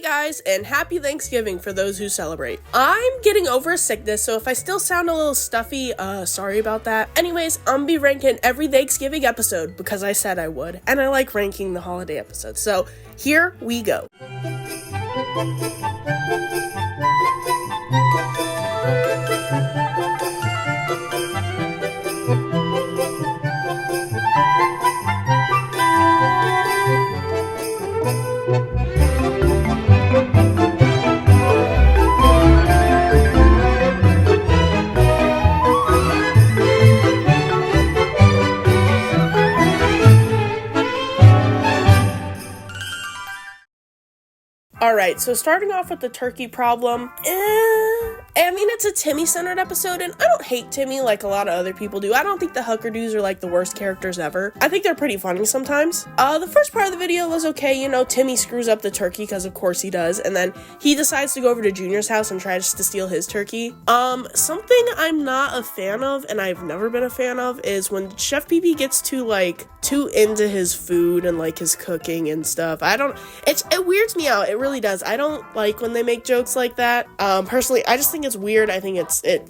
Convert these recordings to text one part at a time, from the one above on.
guys, and happy Thanksgiving for those who celebrate. I'm getting over a sickness, so if I still sound a little stuffy, sorry about that. Anyways, I'm gonna be ranking every Thanksgiving episode because I said I would, and I like ranking the holiday episodes, so here we go. Alright, so starting off with the turkey problem, I mean, it's a Timmy-centered episode, and I don't hate Timmy like a lot of other people do. I don't think the Huckadoos are like the worst characters ever. I think they're pretty funny sometimes. The first part of the video was okay, you know, Timmy screws up the turkey, because of course he does, and then he decides to go over to Junior's house and tries to steal his turkey. Something I'm not a fan of, and I've never been a fan of, is when Chef Pee Pee gets too into his food and like his cooking and stuff. It weirds me out. It really does. I don't like when they make jokes like that. Personally, I just think it's weird. I think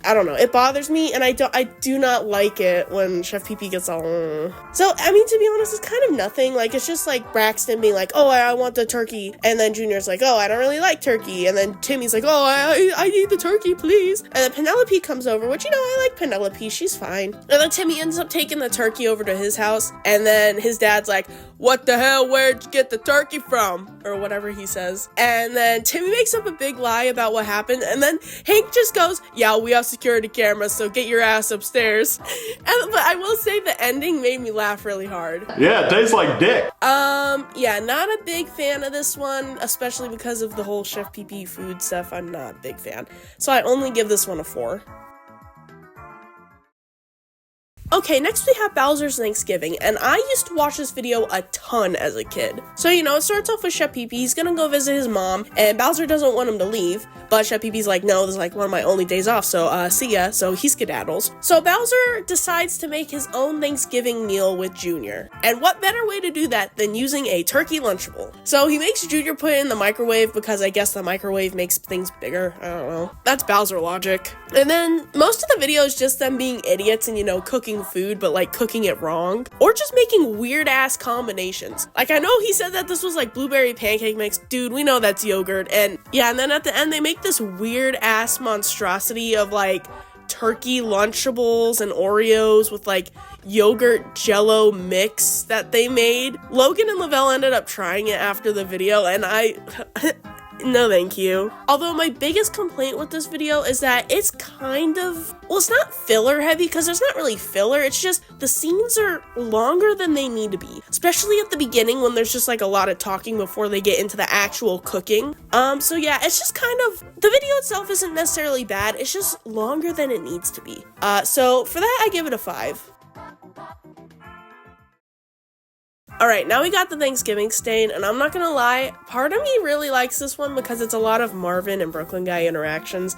I don't know. It bothers me, and I do not like it when Chef Pee Pee gets all. So, I mean, to be honest, it's kind of nothing. Like, it's just like Braxton being like, oh, I want the turkey, and then Junior's like, oh, I don't really like turkey, and then Timmy's like, oh, I need the turkey, please. And then Penelope comes over, which, you know, I like Penelope. She's fine. And then Timmy ends up taking the turkey over to his house, and then his dad's like, what the hell, where'd you get the turkey from? Or whatever he says. And then Timmy makes up a big lie about what happened, and then Hank just goes, yeah, we have security cameras, so get your ass upstairs. But I will say the ending made me laugh really hard. Yeah, it tastes like dick. Yeah, not a big fan of this one, especially because of the whole Chef Pee Pee food stuff. I'm not a big fan. So I only give this one a 4. Okay, next we have Bowser's Thanksgiving, and I used to watch this video a ton as a kid. So, you know, it starts off with Chef Pee Pee. He's gonna go visit his mom, and Bowser doesn't want him to leave, but Chef Pee Pee's like, no, this is like one of my only days off, so see ya. So he skedaddles. So Bowser decides to make his own Thanksgiving meal with Junior. And what better way to do that than using a turkey Lunchable? So he makes Junior put it in the microwave because I guess the microwave makes things bigger. I don't know. That's Bowser logic. And then most of the video is just them being idiots and, you know, cooking food, but like cooking it wrong, or just making weird ass combinations. Like, I know he said that this was like blueberry pancake mix. Dude, we know that's yogurt. And yeah, and then at the end they make this weird ass monstrosity of like turkey Lunchables and Oreos with like yogurt jello mix that they made. Logan and Lavelle ended up trying it after the video, and no thank you. Although my biggest complaint with this video is that it's kind of, well, it's not filler heavy because there's not really filler. It's just the scenes are longer than they need to be, especially at the beginning when there's just like a lot of talking before they get into the actual cooking. So yeah, it's just kind of, the video itself isn't necessarily bad. It's just longer than it needs to be. So for that, I give it a 5. Alright, now we got the Thanksgiving stain, and I'm not gonna lie, part of me really likes this one because it's a lot of Marvin and Brooklyn guy interactions.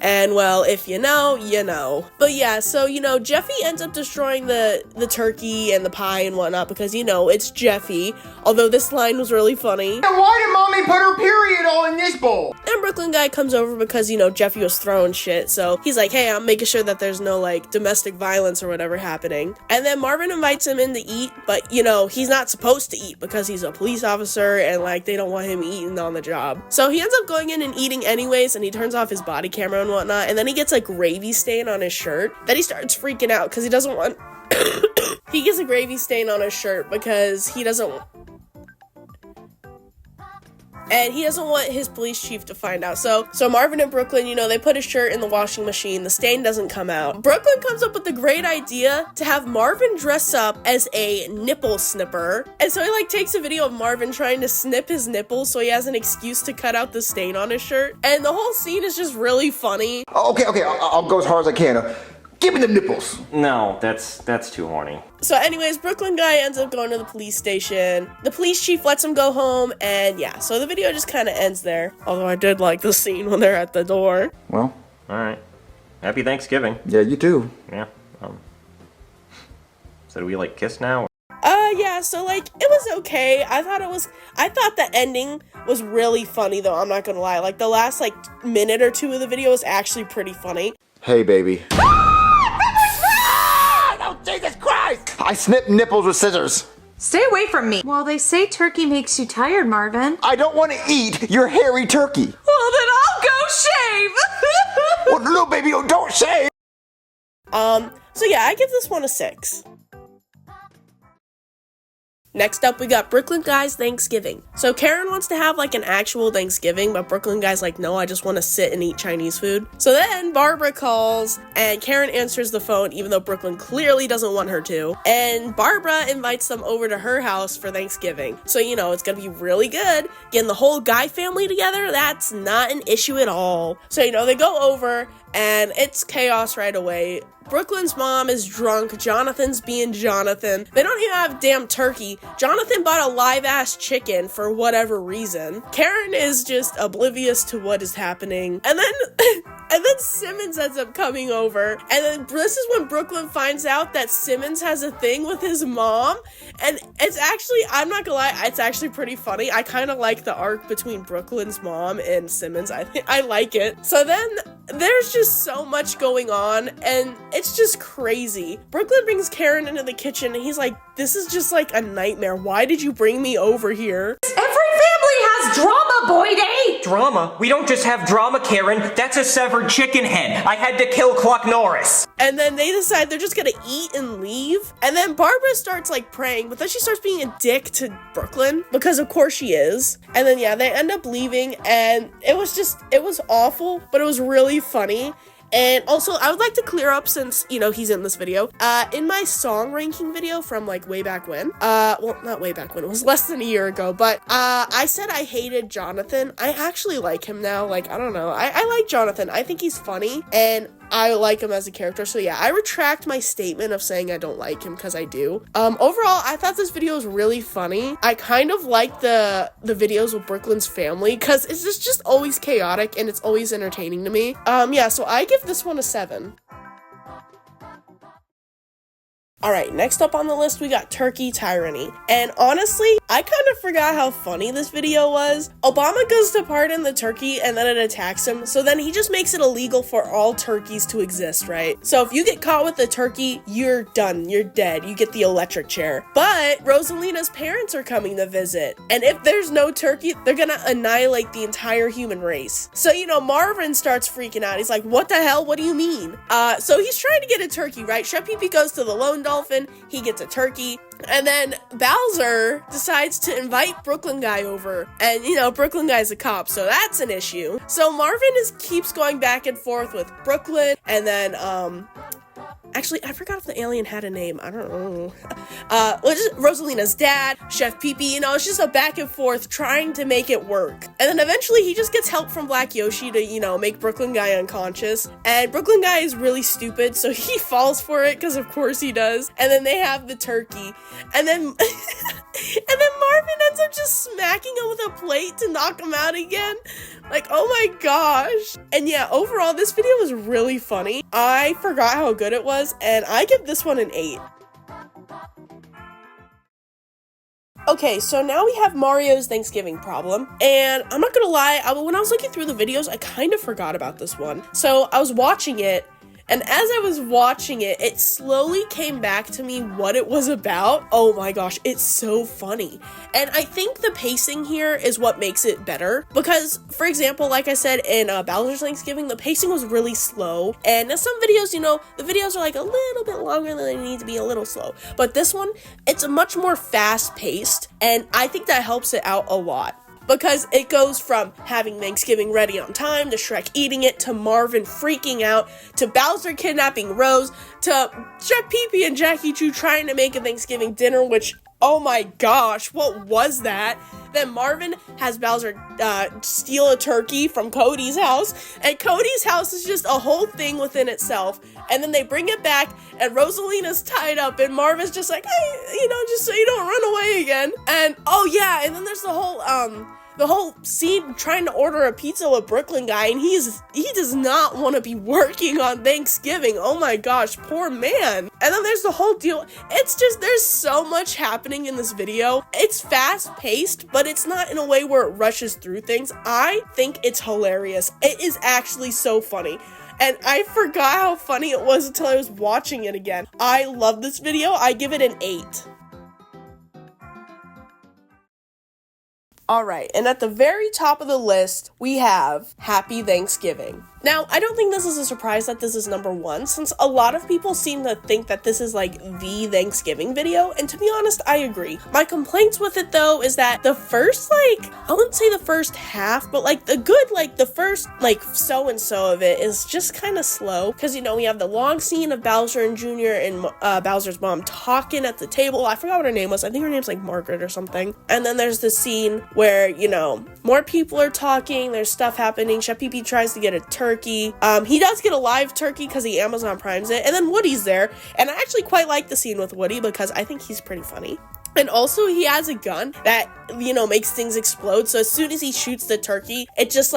And, well, if you know, you know. But yeah, so, you know, Jeffy ends up destroying the turkey and the pie and whatnot because, you know, it's Jeffy. Although this line was really funny. And why did Mommy put her period all in this bowl? And Brooklyn guy comes over because, you know, Jeffy was throwing shit. So he's like, hey, I'm making sure that there's no, like, domestic violence or whatever happening. And then Marvin invites him in to eat, but, you know, he's not supposed to eat because he's a police officer and, like, they don't want him eating on the job. So he ends up going in and eating anyways, and he turns off his body camera and whatnot, and then he gets a gravy stain on his shirt. Then he starts freaking out because he doesn't want he gets a gravy stain on his shirt because he doesn't want his police chief to find out. So Marvin and Brooklyn, you know, they put his shirt in the washing machine. The stain doesn't come out. Brooklyn comes up with the great idea to have Marvin dress up as a nipple snipper. And so he like takes a video of Marvin trying to snip his nipples so he has an excuse to cut out the stain on his shirt. And the whole scene is just really funny. Okay, I'll go as hard as I can. Give me the nipples. No, that's too horny. So anyways, Brooklyn guy ends up going to the police station. The police chief lets him go home, and yeah, so the video just kind of ends there. Although I did like the scene when they're at the door. Well, alright. Happy Thanksgiving. Yeah, you too. Yeah. So do we like kiss now? Yeah, so, like, it was okay. I thought the ending was really funny, though, I'm not gonna lie. Like, the last, like, minute or two of the video was actually pretty funny. Hey, baby. Oh, Jesus Christ! I snip nipples with scissors. Stay away from me. Well, they say turkey makes you tired, Marvin. I don't want to eat your hairy turkey. Well, then I'll go shave. Oh, no, baby, don't shave. So yeah, I give this one a 6. Next up, we got Brooklyn Guy's Thanksgiving. So Karen wants to have like an actual Thanksgiving, but Brooklyn Guy's like, no, I just want to sit and eat Chinese food. So then Barbara calls and Karen answers the phone, even though Brooklyn clearly doesn't want her to. And Barbara invites them over to her house for Thanksgiving. So, you know, it's gonna be really good. Getting the whole Guy family together, that's not an issue at all. So, you know, they go over and it's chaos right away. Brooklyn's mom is drunk. Jonathan's being Jonathan. They don't even have damn turkey. Jonathan bought a live-ass chicken for whatever reason. Karen is just oblivious to what is happening. And then Simmons ends up coming over. And then this is when Brooklyn finds out that Simmons has a thing with his mom. And it's actually, I'm not gonna lie, it's actually pretty funny. I kind of like the arc between Brooklyn's mom and Simmons. I like it. So then there's just so much going on, and it's just crazy. Brooklyn brings Karen into the kitchen, and he's like, this is just like a nightmare. Why did you bring me over here? Every family has drama, Boyd. Drama? We don't just have drama, Karen. That's a severed chicken head. I had to kill Cluck Norris. And then they decide they're just gonna eat and leave. And then Barbara starts like praying, but then she starts being a dick to Brooklyn, because of course she is. And then yeah, they end up leaving, and it was awful, but it was really funny. And also, I would like to clear up, since, you know, he's in this video, in my song ranking video from, like, way back when, well, not way back when, it was less than a year ago, but, I said I hated Jonathan. I actually like him now. Like, I don't know, I like Jonathan. I think he's funny, and I like him as a character. So yeah, I retract my statement of saying I don't like him, because I do. Overall, I thought this video was really funny. I kind of like the videos with Brooklyn's family, because it's just always chaotic, and it's always entertaining to me. Yeah, so I give this one a 7. Alright, next up on the list, we got Turkey Tyranny. And honestly, I kind of forgot how funny this video was. Obama goes to pardon the turkey and then it attacks him, so then he just makes it illegal for all turkeys to exist, right? So if you get caught with the turkey, you're done, you're dead, you get the electric chair. But Rosalina's parents are coming to visit, and if there's no turkey, they're gonna annihilate the entire human race. So, you know, Marvin starts freaking out. He's like, what the hell? What do you mean? So he's trying to get a turkey, right? Chef Pee Pee goes to the lone dolphin, he gets a turkey, and then Bowser decides to invite Brooklyn Guy over, and you know, Brooklyn Guy's a cop, so that's an issue. So Marvin keeps going back and forth with Brooklyn, and then actually, I forgot if the alien had a name. I don't know. Well, just Rosalina's dad, Chef Pee Pee, you know, it's just a back and forth trying to make it work. And then eventually he just gets help from Black Yoshi to, you know, make Brooklyn Guy unconscious. And Brooklyn Guy is really stupid, so he falls for it, because of course he does. And then they have the turkey. And then, and then Marvin ends up just smacking him with a plate to knock him out again. Like, oh my gosh. And yeah, overall, this video was really funny. I forgot how good it was, and I give this one an 8. Okay, so now we have Mario's Thanksgiving problem, and I'm not gonna lie, when I was looking through the videos, I kind of forgot about this one. So I was watching it, and as I was watching it, it slowly came back to me what it was about. Oh my gosh, it's so funny. And I think the pacing here is what makes it better, because, for example, like I said in Bowser's Thanksgiving, the pacing was really slow, and in some videos, you know, the videos are like a little bit longer than they need to be, a little slow. But this one, it's much more fast-paced, and I think that helps it out a lot. Because it goes from having Thanksgiving ready on time, to Shrek eating it, to Marvin freaking out, to Bowser kidnapping Rose, to Chef Pee Pee and Jackie Chu trying to make a Thanksgiving dinner, which, oh my gosh, what was that? Then Marvin has Bowser steal a turkey from Cody's house, and Cody's house is just a whole thing within itself. And then they bring it back, and Rosalina's tied up, and Marvin's just like, hey, you know, just so you don't run away again. And, oh yeah, and then there's the the whole scene trying to order a pizza with Brooklyn guy, and he does not want to be working on Thanksgiving. Oh my gosh, poor man. And then there's the whole deal. It's just, there's so much happening in this video. It's fast paced, but it's not in a way where it rushes through things. I think it's hilarious. It is actually so funny. And I forgot how funny it was until I was watching it again. I love this video. I give it an 8. Alright, and at the very top of the list, we have Happy Thanksgiving. Now, I don't think this is a surprise that this is number 1, since a lot of people seem to think that this is like the Thanksgiving video, and to be honest, I agree. My complaints with it though is that the first, I wouldn't say the first half, but the first so-and-so of it is just kind of slow, because we have the long scene of Bowser and Jr. and Bowser's mom talking at the table. I forgot what her name was. I think her name's like Margaret or something. And then there's the scene where, more people are talking, there's stuff happening. Chef Pee tries to get a turkey. He does get a live turkey because he Amazon Primes it, and then Woody's there, and I actually quite like the scene with Woody because I think he's pretty funny. And also he has a gun that, makes things explode, so as soon as he shoots the turkey, it just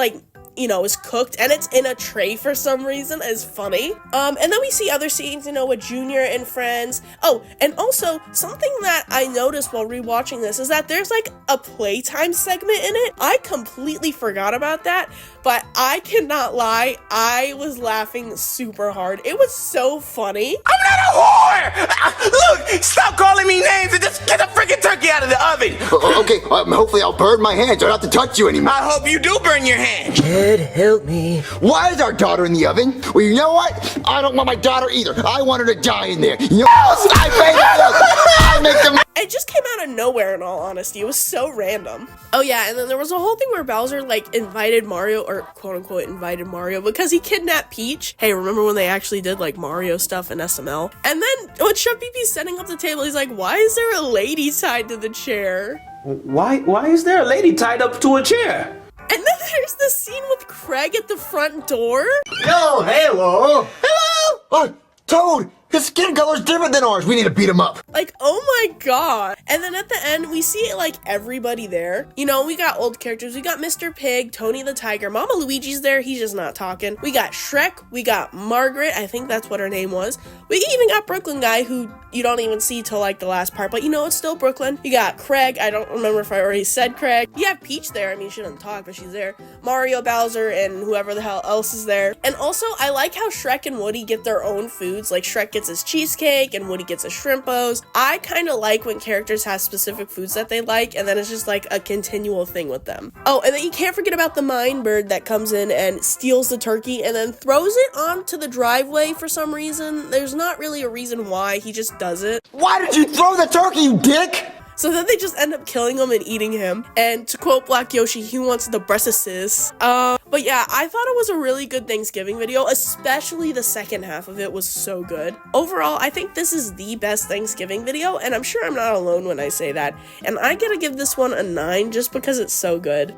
is cooked, and it's in a tray for some reason. Is funny. And then we see other scenes, with Junior and friends. Oh, and also something that I noticed while rewatching this is that there's a playtime segment in it. I completely forgot about that, but I cannot lie, I was laughing super hard. It was so funny. I'm not a whore! Look, stop calling me names and just get the freaking turkey out of the oven! Okay, hopefully I'll burn my hands. I don't have to touch you anymore. I hope you do burn your hands! Help me. Why is our daughter in the oven? Well, you know what? I don't want my daughter either. I want her to die in there. I pay the bills. I make the It just came out of nowhere, in all honesty. It was so random. Oh yeah, and then there was a whole thing where Bowser, invited Mario, or quote-unquote invited Mario, because he kidnapped Peach. Hey, remember when they actually did, Mario stuff in SML? And then, when Chef Pee setting up the table, he's like, why is there a lady tied to the chair? Why is there a lady tied up to a chair? And then there's the scene with Craig at the front door. Yo, hello. Hello. Toad, his skin color's different than ours. We need to beat him up. Oh my god. And then at the end, we see, everybody there. We got old characters. We got Mr. Pig, Tony the Tiger, Mama Luigi's there. He's just not talking. We got Shrek. We got Margaret. I think that's what her name was. We even got Brooklyn guy, who you don't even see till, the last part. But, it's still Brooklyn. You got Craig. I don't remember if I already said Craig. You have Peach there. I mean, she doesn't talk, but she's there. Mario, Bowser, and whoever the hell else is there. And also, I like how Shrek and Woody get their own foods. Shrek gets his cheesecake, and Woody gets his shrimpos. I kind of like when characters have specific foods that they like, and then it's just, a continual thing with them. Oh, and then you can't forget about the mine bird that comes in and steals the turkey, and then throws it onto the driveway for some reason. There's not really a reason why, he just does it. Why did you throw the turkey, you dick? So then they just end up killing him and eating him. And to quote Black Yoshi, he wants the breastises. But yeah, I thought it was a really good Thanksgiving video, especially the second half of it was so good. Overall, I think this is the best Thanksgiving video, and I'm sure I'm not alone when I say that. And I gotta give this one a 9 just because it's so good.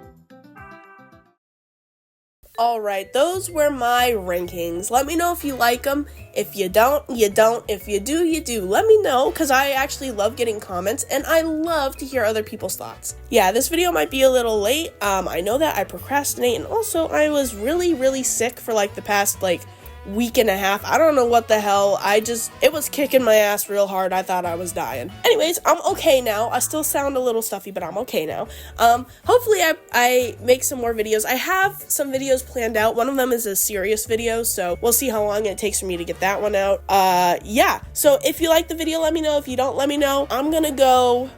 Alright, those were my rankings. Let me know if you like them. If you don't, you don't. If you do, you do. Let me know, because I actually love getting comments, and I love to hear other people's thoughts. Yeah, this video might be a little late. I know that I procrastinate, and also I was really sick for the past week and a half. I don't know what the hell. It was kicking my ass real hard. I thought I was dying. Anyways, I'm okay now. I still sound a little stuffy, but I'm okay now. Hopefully I make some more videos. I have some videos planned out. One of them is a serious video, so we'll see how long it takes for me to get that one out. Yeah. So if you like the video, let me know. If you don't, let me know. I'm gonna go...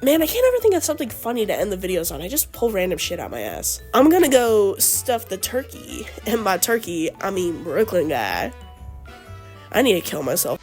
Man, I can't ever think of something funny to end the videos on. I just pull random shit out my ass. I'm gonna go stuff the turkey. And by turkey, I mean Brooklyn guy. I need to kill myself.